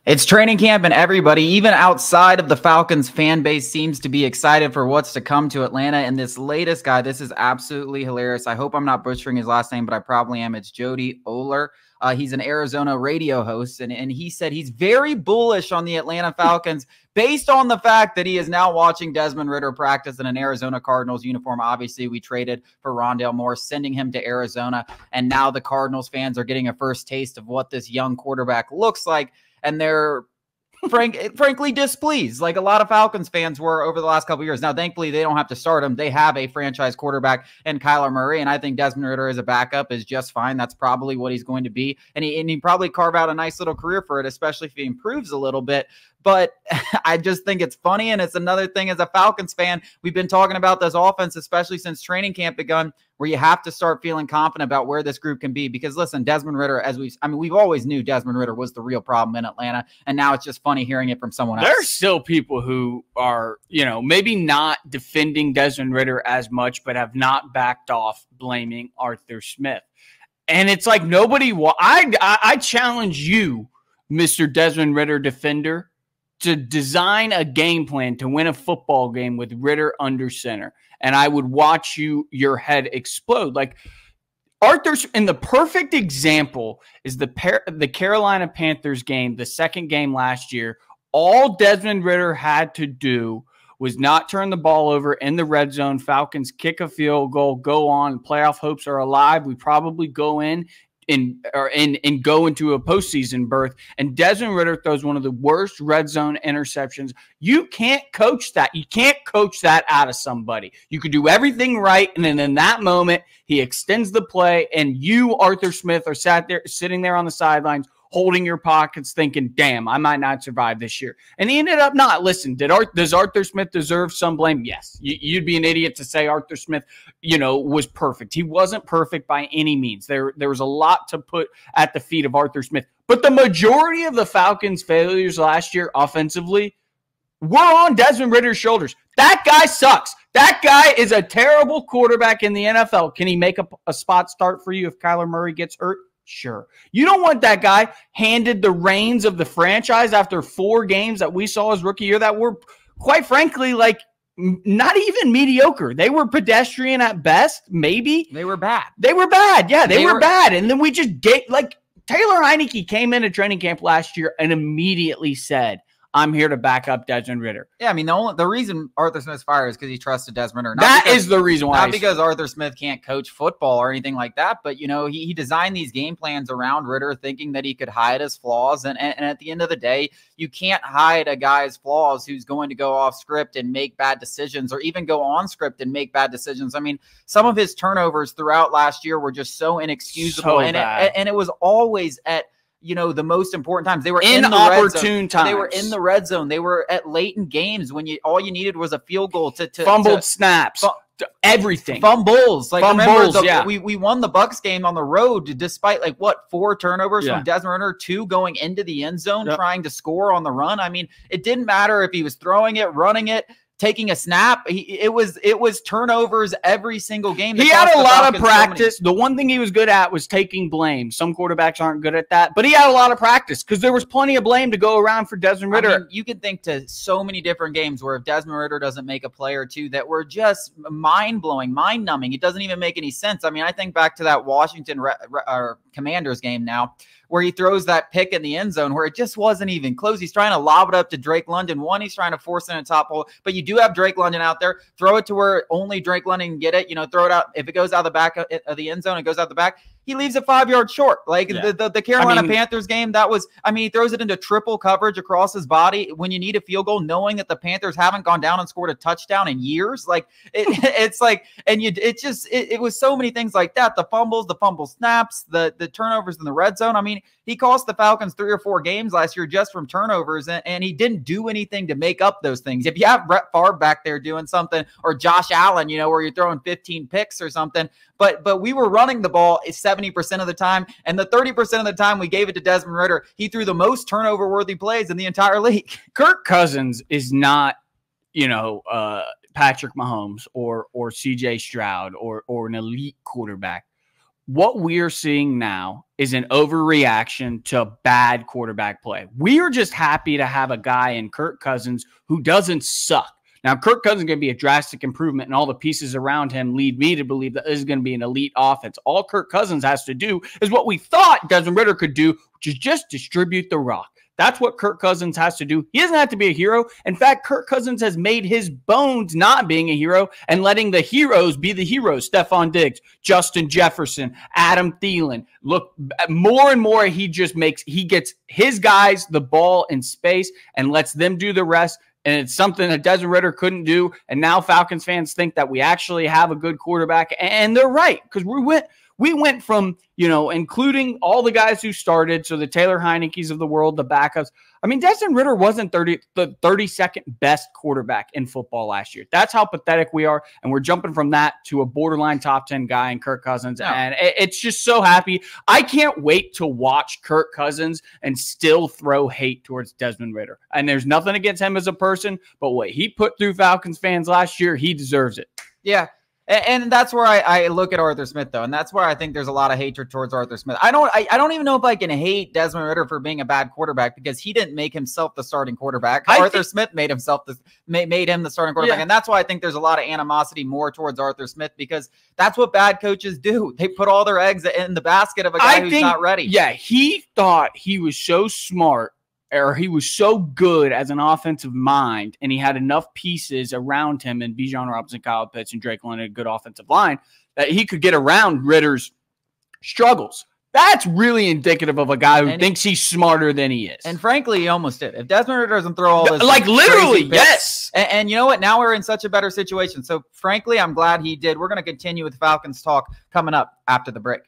It's training camp and everybody, even outside of the Falcons fan base, seems to be excited for what's to come to Atlanta. And this latest guy, this is absolutely hilarious. I hope I'm not butchering his last name, but I probably am. It's Jody Oler. He's an Arizona radio host, and he said he's very bullish on the Atlanta Falcons based on the fact that he is now watching Desmond Ridder practice in an Arizona Cardinals uniform. Obviously, we traded for Rondale Moore, sending him to Arizona, and now the Cardinals fans are getting a first taste of what this young quarterback looks like. And they're frankly displeased, like a lot of Falcons fans were over the last couple of years. Now, thankfully, they don't have to start him. They have a franchise quarterback in Kyler Murray, and I think Desmond Ridder as a backup is just fine. That's probably what he's going to be, and he probably carve out a nice little career for it, especially if he improves a little bit. But I just think it's funny, and it's another thing as a Falcons fan. We've been talking about this offense, especially since training camp begun, where you have to start feeling confident about where this group can be. Because listen, Desmond Ridder, we've always knew Desmond Ridder was the real problem in Atlanta, and now it's just funny hearing it from someone else. There's still people who are, maybe not defending Desmond Ridder as much, but have not backed off blaming Arthur Smith. And it's like I challenge you, Mr. Desmond Ridder defender, to design a game plan to win a football game with Ridder under center. And I would watch your head explode. Like Arthur's, and the perfect example is the Carolina Panthers game, the second game last year. All Desmond Ridder had to do was not turn the ball over in the red zone. Falcons kick a field goal, go on. Playoff hopes are alive. We probably go in and go into a postseason berth. And Desmond Ridder throws one of the worst red zone interceptions. You can't coach that. You can't coach that out of somebody. You could do everything right, and then in that moment, he extends the play, and you, Arthur Smith, are sitting there on the sidelines, holding your pockets, thinking, damn, I might not survive this year. And he ended up not. Listen, does Arthur Smith deserve some blame? Yes. You'd be an idiot to say Arthur Smith, was perfect. He wasn't perfect by any means. There was a lot to put at the feet of Arthur Smith. But the majority of the Falcons' failures last year offensively were on Desmond Ridder's shoulders. That guy sucks. That guy is a terrible quarterback in the NFL. Can he make a spot start for you if Kyler Murray gets hurt? Sure. You don't want that guy handed the reins of the franchise after 4 games that we saw his rookie year that were, quite frankly, like not even mediocre. They were pedestrian at best, maybe. They were bad. They were bad. Yeah, they were bad. And then we just Taylor Heineke came into training camp last year and immediately said, I'm here to back up Desmond Ridder. Yeah, I mean, the reason Arthur Smith's fired is because he trusted Desmond Ridder. That is the reason why. Not because Arthur Smith can't coach football or anything like that, but, he designed these game plans around Ridder thinking that he could hide his flaws. And at the end of the day, you can't hide a guy's flaws who's going to go off script and make bad decisions, or even go on script and make bad decisions. I mean, some of his turnovers throughout last year were just so inexcusable. And it was always at the most important times. They were in the opportune times. They were in the red zone. They were at late in games when all you needed was a field goal to fumbled snaps. Everything. Fumbles. Yeah. We won the Bucs game on the road despite 4 turnovers from Desmond Ridder, 2 going into the end zone trying to score on the run. I mean, it didn't matter if he was throwing it, running it, taking a snap. It was turnovers every single game. He had a lot of practice. The one thing he was good at was taking blame. Some quarterbacks aren't good at that, but he had a lot of practice because there was plenty of blame to go around for Desmond Ridder. I mean, you can think to so many different games where if Desmond Ridder doesn't make a play or two that were just mind-blowing, mind-numbing, it doesn't even make any sense. I mean, I think back to that Washington Commanders game now, where he throws that pick in the end zone where it just wasn't even close. He's trying to lob it up to Drake London. He's trying to force it in a top hole, but you do have Drake London out there. Throw it to where only Drake London can get it. Throw it out. If it goes out the back of the end zone, it goes out the back. He leaves it 5 yards short. The Carolina Panthers game, he throws it into triple coverage across his body when you need a field goal, knowing that the Panthers haven't gone down and scored a touchdown in years. It was so many things like that. The fumble snaps, the turnovers in the red zone. I mean, he cost the Falcons 3 or 4 games last year just from turnovers, and he didn't do anything to make up those things. If you have Brett Favre back there doing something, or Josh Allen, where you're throwing 15 picks or something, but we were running the ball 70% of the time, and the 30% of the time we gave it to Desmond Ridder. He threw the most turnover-worthy plays in the entire league. Kirk Cousins is not, Patrick Mahomes or C.J. Stroud or an elite quarterback. what we're seeing now is an overreaction to bad quarterback play. We are just happy to have a guy in Kirk Cousins who doesn't suck. Now, Kirk Cousins is going to be a drastic improvement, and all the pieces around him lead me to believe that this is going to be an elite offense. All Kirk Cousins has to do is what we thought Desmond Ridder could do, which is just distribute the rock. That's what Kirk Cousins has to do. He doesn't have to be a hero. In fact, Kirk Cousins has made his bones not being a hero and letting the heroes be the heroes. Stephon Diggs, Justin Jefferson, Adam Thielen. Look, more and more he gets his guys the ball in space and lets them do the rest. And it's something that Desmond Ridder couldn't do. And now Falcons fans think that we actually have a good quarterback. And they're right, because we went from, including all the guys who started, so the Taylor Heineke's of the world, the backups. I mean, Desmond Ridder wasn't the 32nd best quarterback in football last year. That's how pathetic we are, and we're jumping from that to a borderline top 10 guy in Kirk Cousins, and it's just so happy. I can't wait to watch Kirk Cousins and still throw hate towards Desmond Ridder. And there's nothing against him as a person, but what he put through Falcons fans last year, he deserves it. Yeah. And that's where I look at Arthur Smith, though, and that's where I think there's a lot of hatred towards Arthur Smith. I don't even know if I can hate Desmond Ridder for being a bad quarterback, because he didn't make himself the starting quarterback. Arthur Smith made him the starting quarterback, and that's why I think there's a lot of animosity more towards Arthur Smith, because that's what bad coaches do. They put all their eggs in the basket of a guy who's not ready. Yeah, he thought he was so smart, or he was so good as an offensive mind, and he had enough pieces around him, and Bijan Robinson, Kyle Pitts, and Drake London, a good offensive line, that he could get around Ridder's struggles. That's really indicative of a guy who thinks he's smarter than he is. And frankly, he almost did. If Desmond Ridder doesn't throw all this, literally, yes. And you know what? Now we're in such a better situation. So frankly, I'm glad he did. We're going to continue with Falcons talk coming up after the break.